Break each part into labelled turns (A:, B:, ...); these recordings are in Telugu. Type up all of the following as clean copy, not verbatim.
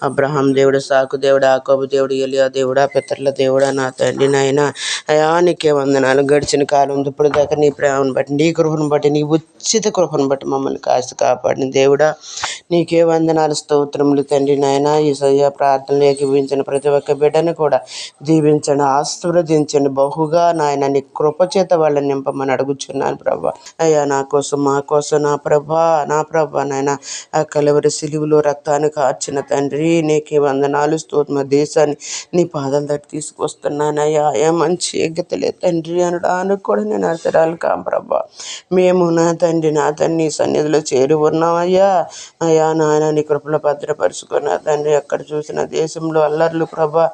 A: అబ్రహాం దేవుడు, సాకు దేవుడు, యాకోబు దేవుడు, ఎలియా దేవుడా, పితరుల దేవుడా, నా తండ్రి నాయన అయా నీకే వందనాలు. గడిచిన కాలం ఇప్పుడు దాకా నీ ప్రేమను బట్టి, నీ కృపను బట్టి, నీ ఉచిత కృపను బట్టి మమ్మల్ని కాసి కాపాడిన దేవుడా నీకే వందనాలు, స్తోత్రములు తండ్రి నాయన. ఈ ప్రార్థనలు ఏకీవించిన ప్రతి ఒక్క బిడ్డను కూడా దీవించండి, ఆశీర్వదించండి బహుగా నాయన. నీ కృపచేత వాళ్ళని నింపమని అడుగుచున్నాను ప్రభా. అయ్యా నా కోసం, మా కోసం, నా ప్రభా నాయన ఆ కలవరి సిలువలో రక్తాన్ని కార్చిన తండ్రి నీకే వందనాలు, స్తోత్ర. దేశాన్ని నీ పాదాల దగ్గర తీసుకొస్తున్నానయ్యా. ఏ మంచి ఎగ్గతలే తండ్రి అనడానికి కూడా నేను అసరాలు కాం ప్రభా. మేము నా తండ్రి నీ సన్నిధిలో చేరి ఉన్నామయ్యా. అయ్యా నాయన నీ కృపలో భద్రపరుచుకున్న తండ్రి, ఎక్కడ చూసిన దేశంలో అల్లర్లు ప్రభా,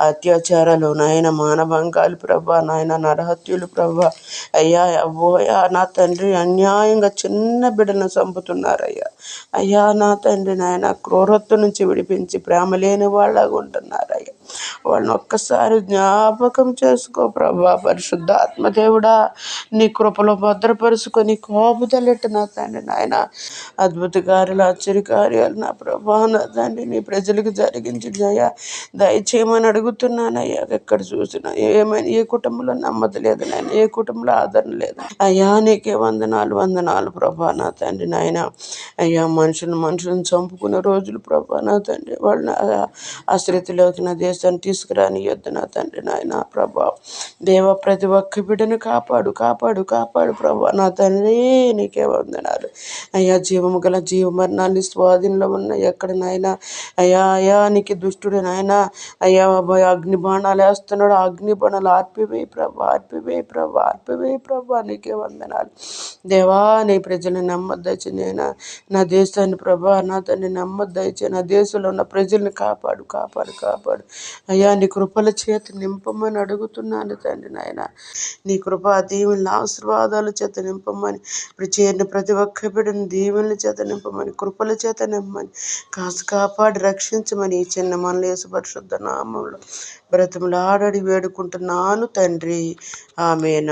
A: అత్యాచారాలు నాయన, మానభంగాలు ప్రభా నాయన, నరహత్యులు ప్రభా. అయ్యా అవ్వోయా నా తండ్రి అన్యాయంగా చిన్న బిడ్డను చంపుతున్నారయ్యా. అయ్యా నా తండ్రి నాయన క్రూరత్వం నుంచి విడిపించి ప్రేమ లేని వాళ్ళగా ఉంటున్నారయ్యా. వాళ్ళని ఒక్కసారి జ్ఞాపకం చేసుకో ప్రభా. పరిశుద్ధాత్మ దేవుడా నీ కృపలో భద్రపరుచుకొని కోపుదలెట్టు నా తండ్రి నాయన. అద్భుత కార్యాలు, ఆశ్చర్యకార్యాలు నా ప్రభా నా తండ్రి నీ ప్రజలకు జరిగించి దయచేయమని అడుగుతున్నానయ్యా. ఎక్కడ చూసినా ఏమైనా ఏ కుటుంబంలో నెమ్మది లేదు నాయన, ఏ కుటుంబంలో ఆదరణ లేదు అయ్యా. నీకే వందనాలు ప్రభా నా తండ్రి నాయన. అయ్యా మనుషులను చంపుకునే రోజులు ప్రభా నా తండ్రి, వాళ్ళని ఆ స్థితిలోకి నా దేశాన్ని తీసుకురానియొద్దు నా తండ్రి నాయన ప్రభా. దేవ ప్రతి ఒక్క బిడ్డను కాపాడు ప్రభా నా తండ్రి. నీకే వందనాలు అయ్యా. జీవము గల జీవమరణాన్ని స్వాధీనంలో ఉన్న ఎక్కడ నాయన అయ్యా నీకు దుష్టుడు నాయన అయ్యా అగ్ని బాణాలు వేస్తున్నాడు. అగ్ని బాణాలు ఆర్పివేయి ప్రభా. నీకే వందనాలు దేవా. నీ ప్రజల్ని నమ్మద్దచ్చి నేను నా దేశాన్ని ప్రభా నా తండ్రి నమ్మద్దచ్చి నా దేశంలో ఉన్న ప్రజల్ని కాపాడు అయ్యా. నీ కృపల చేత నింపమని అడుగుతున్నాను తండ్రి నాయన. నీ కృప దీవెనల ఆశీర్వాదాల చేత నింపమని, ఇప్పుడు చేరిన ప్రతి ఒక్క బిడ్డను దీవెనల చేత నింపమని, కృపల చేత నింపమని, కాపాడి రక్షించమని ఈ చిన్న మనల యేసు పరిశుద్ధ నామంలో బ్రతిమలాడి వేడుకుంటున్నాను తండ్రి. ఆమేన్.